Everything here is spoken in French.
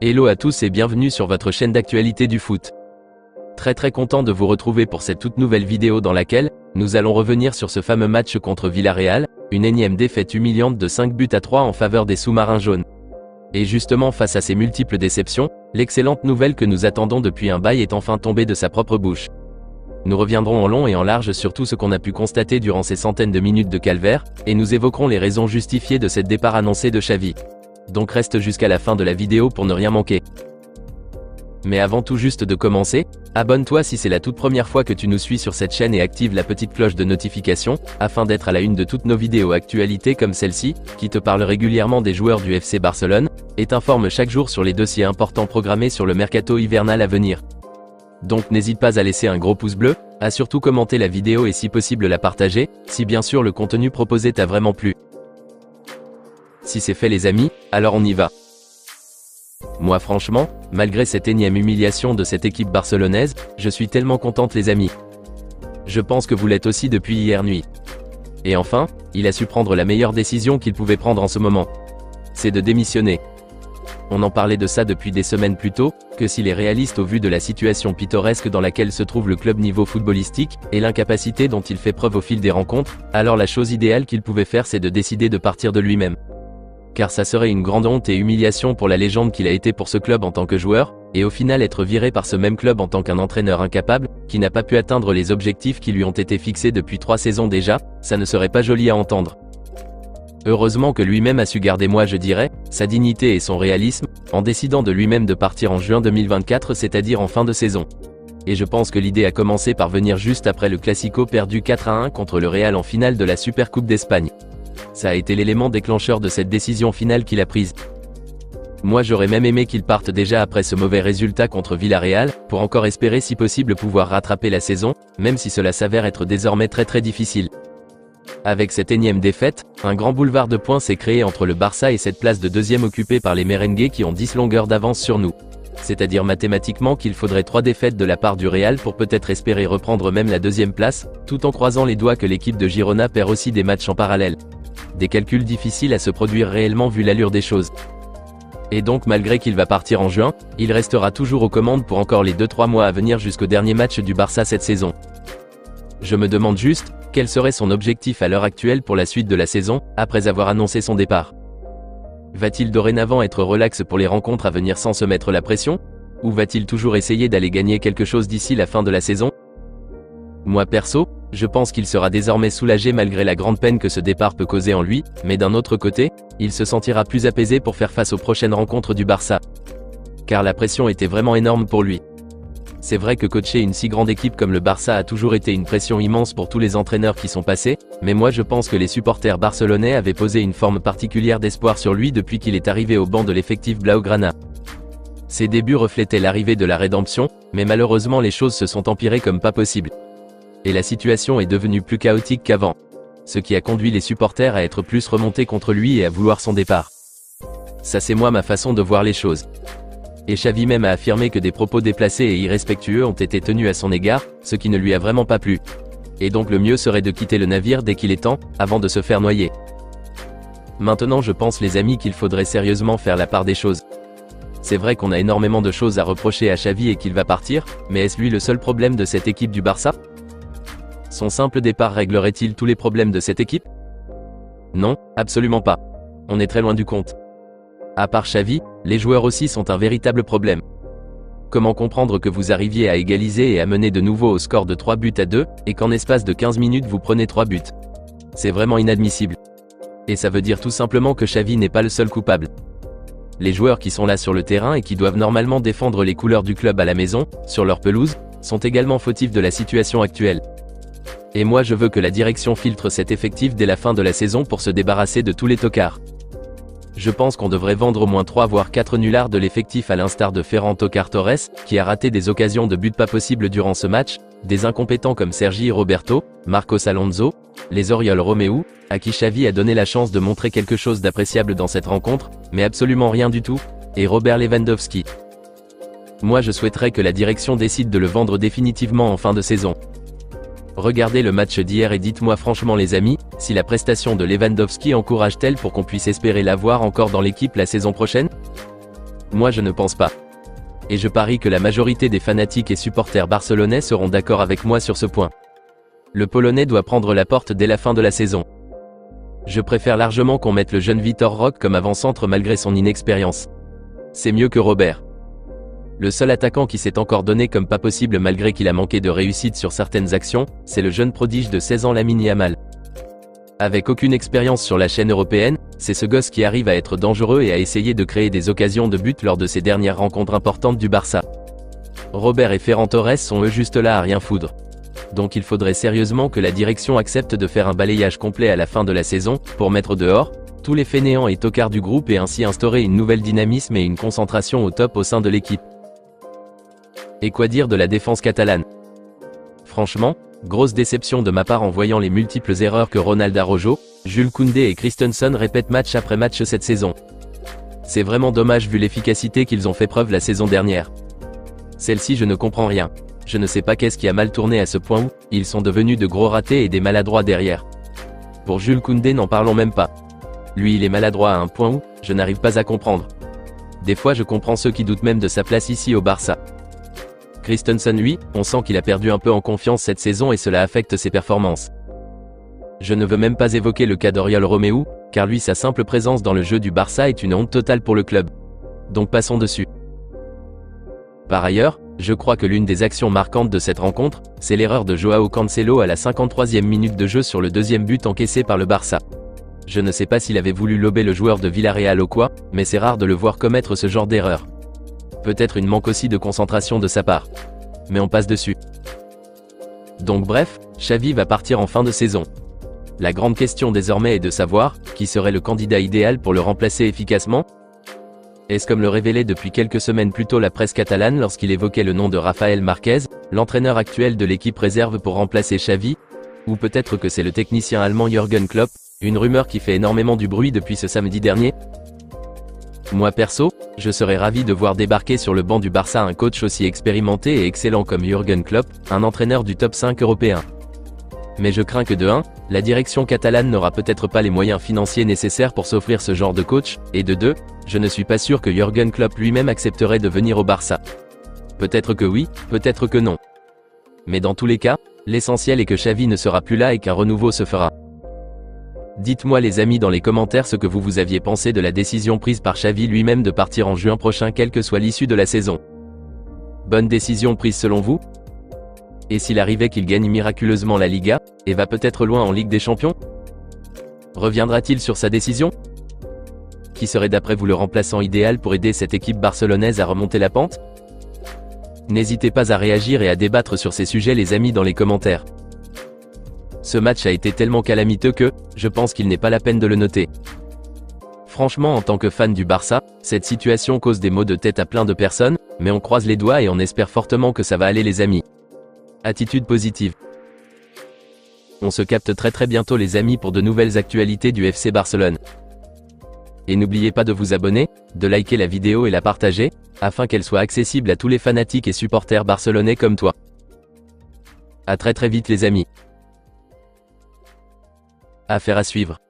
Hello à tous et bienvenue sur votre chaîne d'actualité du foot. Très content de vous retrouver pour cette toute nouvelle vidéo dans laquelle nous allons revenir sur ce fameux match contre Villarreal, une énième défaite humiliante de 5-3 en faveur des sous-marins jaunes. Et justement face à ces multiples déceptions, l'excellente nouvelle que nous attendons depuis un bail est enfin tombée de sa propre bouche. Nous reviendrons en long et en large sur tout ce qu'on a pu constater durant ces centaines de minutes de calvaire, et nous évoquerons les raisons justifiées de cet départ annoncé de Xavi. Donc reste jusqu'à la fin de la vidéo pour ne rien manquer. Mais avant tout juste de commencer, abonne-toi si c'est la toute première fois que tu nous suis sur cette chaîne et active la petite cloche de notification, afin d'être à la une de toutes nos vidéos actualités comme celle-ci, qui te parle régulièrement des joueurs du FC Barcelone, et t'informe chaque jour sur les dossiers importants programmés sur le mercato hivernal à venir. Donc n'hésite pas à laisser un gros pouce bleu, à surtout commenter la vidéo et si possible la partager, si bien sûr le contenu proposé t'a vraiment plu. Si c'est fait les amis, alors on y va. Moi franchement, malgré cette énième humiliation de cette équipe barcelonaise, je suis tellement contente les amis. Je pense que vous l'êtes aussi depuis hier nuit. Et enfin, il a su prendre la meilleure décision qu'il pouvait prendre en ce moment. C'est de démissionner. On en parlait de ça depuis des semaines plus tôt, que s'il est réaliste au vu de la situation pittoresque dans laquelle se trouve le club niveau footballistique, et l'incapacité dont il fait preuve au fil des rencontres, alors la chose idéale qu'il pouvait faire c'est de décider de partir de lui-même. Car ça serait une grande honte et humiliation pour la légende qu'il a été pour ce club en tant que joueur, et au final être viré par ce même club en tant qu'un entraîneur incapable, qui n'a pas pu atteindre les objectifs qui lui ont été fixés depuis 3 saisons déjà, ça ne serait pas joli à entendre. Heureusement que lui-même a su garder, moi je dirais, sa dignité et son réalisme, en décidant de lui-même de partir en juin 2024, c'est-à-dire en fin de saison. Et je pense que l'idée a commencé par venir juste après le Classico perdu 4-1 contre le Real en finale de la Supercoupe d'Espagne. Ça a été l'élément déclencheur de cette décision finale qu'il a prise. Moi j'aurais même aimé qu'il parte déjà après ce mauvais résultat contre Villarreal, pour encore espérer si possible pouvoir rattraper la saison, même si cela s'avère être désormais très difficile. Avec cette énième défaite, un grand boulevard de points s'est créé entre le Barça et cette place de deuxième occupée par les merengues qui ont 10 longueurs d'avance sur nous. C'est-à-dire mathématiquement qu'il faudrait 3 défaites de la part du Real pour peut-être espérer reprendre même la deuxième place, tout en croisant les doigts que l'équipe de Girona perd aussi des matchs en parallèle. Des calculs difficiles à se produire réellement vu l'allure des choses. Et donc malgré qu'il va partir en juin, il restera toujours aux commandes pour encore les 2-3 mois à venir jusqu'au dernier match du Barça cette saison. Je me demande juste, quel serait son objectif à l'heure actuelle pour la suite de la saison, après avoir annoncé son départ? Va-t-il dorénavant être relax pour les rencontres à venir sans se mettre la pression? Ou va-t-il toujours essayer d'aller gagner quelque chose d'ici la fin de la saison? Moi perso, je pense qu'il sera désormais soulagé malgré la grande peine que ce départ peut causer en lui, mais d'un autre côté, il se sentira plus apaisé pour faire face aux prochaines rencontres du Barça. Car la pression était vraiment énorme pour lui. C'est vrai que coacher une si grande équipe comme le Barça a toujours été une pression immense pour tous les entraîneurs qui sont passés, mais moi je pense que les supporters barcelonais avaient posé une forme particulière d'espoir sur lui depuis qu'il est arrivé au banc de l'effectif Blaugrana. Ses débuts reflétaient l'arrivée de la rédemption, mais malheureusement les choses se sont empirées comme pas possible. Et la situation est devenue plus chaotique qu'avant. Ce qui a conduit les supporters à être plus remontés contre lui et à vouloir son départ. Ça c'est moi ma façon de voir les choses. Et Xavi même a affirmé que des propos déplacés et irrespectueux ont été tenus à son égard, ce qui ne lui a vraiment pas plu. Et donc le mieux serait de quitter le navire dès qu'il est temps, avant de se faire noyer. Maintenant je pense les amis qu'il faudrait sérieusement faire la part des choses. C'est vrai qu'on a énormément de choses à reprocher à Xavi et qu'il va partir, mais est-ce lui le seul problème de cette équipe du Barça? Son simple départ réglerait-il tous les problèmes de cette équipe? Non, absolument pas. On est très loin du compte. À part Xavi, les joueurs aussi sont un véritable problème. Comment comprendre que vous arriviez à égaliser et à mener de nouveau au score de 3-2, et qu'en espace de 15 minutes vous prenez 3 buts? C'est vraiment inadmissible. Et ça veut dire tout simplement que Xavi n'est pas le seul coupable. Les joueurs qui sont là sur le terrain et qui doivent normalement défendre les couleurs du club à la maison, sur leur pelouse, sont également fautifs de la situation actuelle. Et moi je veux que la direction filtre cet effectif dès la fin de la saison pour se débarrasser de tous les tocards. Je pense qu'on devrait vendre au moins 3 voire 4 nullards de l'effectif à l'instar de Ferran Torres, qui a raté des occasions de but pas possibles durant ce match, des incompétents comme Sergi Roberto, Marcos Alonso, les Oriol Romeu, à qui Xavi a donné la chance de montrer quelque chose d'appréciable dans cette rencontre, mais absolument rien du tout, et Robert Lewandowski. Moi je souhaiterais que la direction décide de le vendre définitivement en fin de saison. Regardez le match d'hier et dites-moi franchement les amis, si la prestation de Lewandowski encourage-t-elle pour qu'on puisse espérer l'avoir encore dans l'équipe la saison prochaine? Moi je ne pense pas. Et je parie que la majorité des fanatiques et supporters barcelonais seront d'accord avec moi sur ce point. Le Polonais doit prendre la porte dès la fin de la saison. Je préfère largement qu'on mette le jeune Vitor Roque comme avant-centre malgré son inexpérience. C'est mieux que Robert. Le seul attaquant qui s'est encore donné comme pas possible malgré qu'il a manqué de réussite sur certaines actions, c'est le jeune prodige de 16 ans Lamine Yamal. Avec aucune expérience sur la chaîne européenne, c'est ce gosse qui arrive à être dangereux et à essayer de créer des occasions de but lors de ses dernières rencontres importantes du Barça. Robert et Ferran Torres sont eux juste là à rien foutre. Donc il faudrait sérieusement que la direction accepte de faire un balayage complet à la fin de la saison, pour mettre dehors tous les fainéants et tocards du groupe et ainsi instaurer une nouvelle dynamisme et une concentration au top au sein de l'équipe. Et quoi dire de la défense catalane? Franchement, grosse déception de ma part en voyant les multiples erreurs que Ronald Araujo, Jules Koundé et Christensen répètent match après match cette saison. C'est vraiment dommage vu l'efficacité qu'ils ont fait preuve la saison dernière. Celle-ci je ne comprends rien. Je ne sais pas qu'est-ce qui a mal tourné à ce point où ils sont devenus de gros ratés et des maladroits derrière. Pour Jules Koundé n'en parlons même pas. Lui il est maladroit à un point où je n'arrive pas à comprendre. Des fois je comprends ceux qui doutent même de sa place ici au Barça. Christensen lui, on sent qu'il a perdu un peu en confiance cette saison et cela affecte ses performances. Je ne veux même pas évoquer le cas d'Oriol Romeu, car lui sa simple présence dans le jeu du Barça est une honte totale pour le club. Donc passons dessus. Par ailleurs, je crois que l'une des actions marquantes de cette rencontre, c'est l'erreur de Joao Cancelo à la 53e minute de jeu sur le deuxième but encaissé par le Barça. Je ne sais pas s'il avait voulu lober le joueur de Villarreal ou quoi, mais c'est rare de le voir commettre ce genre d'erreur. Peut-être une manque aussi de concentration de sa part. Mais on passe dessus. Donc bref, Xavi va partir en fin de saison. La grande question désormais est de savoir, qui serait le candidat idéal pour le remplacer efficacement? Est-ce comme le révélait depuis quelques semaines plus tôt la presse catalane lorsqu'il évoquait le nom de Rafael Marquez, l'entraîneur actuel de l'équipe réserve pour remplacer Xavi? Ou peut-être que c'est le technicien allemand Jürgen Klopp, une rumeur qui fait énormément du bruit depuis ce samedi dernier? Moi perso, je serais ravi de voir débarquer sur le banc du Barça un coach aussi expérimenté et excellent comme Jürgen Klopp, un entraîneur du top 5 européen. Mais je crains que de 1, la direction catalane n'aura peut-être pas les moyens financiers nécessaires pour s'offrir ce genre de coach, et de 2, je ne suis pas sûr que Jürgen Klopp lui-même accepterait de venir au Barça. Peut-être que oui, peut-être que non. Mais dans tous les cas, l'essentiel est que Xavi ne sera plus là et qu'un renouveau se fera. Dites-moi les amis dans les commentaires ce que vous aviez pensé de la décision prise par Xavi lui-même de partir en juin prochain quelle que soit l'issue de la saison. Bonne décision prise selon vous? Et s'il arrivait qu'il gagne miraculeusement la Liga, et va peut-être loin en Ligue des Champions? Reviendra-t-il sur sa décision? Qui serait d'après vous le remplaçant idéal pour aider cette équipe barcelonaise à remonter la pente? N'hésitez pas à réagir et à débattre sur ces sujets les amis dans les commentaires. Ce match a été tellement calamiteux que, je pense qu'il n'est pas la peine de le noter. Franchement en tant que fan du Barça, cette situation cause des maux de tête à plein de personnes, mais on croise les doigts et on espère fortement que ça va aller les amis. Attitude positive. On se capte très bientôt les amis pour de nouvelles actualités du FC Barcelone. Et n'oubliez pas de vous abonner, de liker la vidéo et la partager, afin qu'elle soit accessible à tous les fanatiques et supporters barcelonais comme toi. À très vite les amis. Affaire à suivre.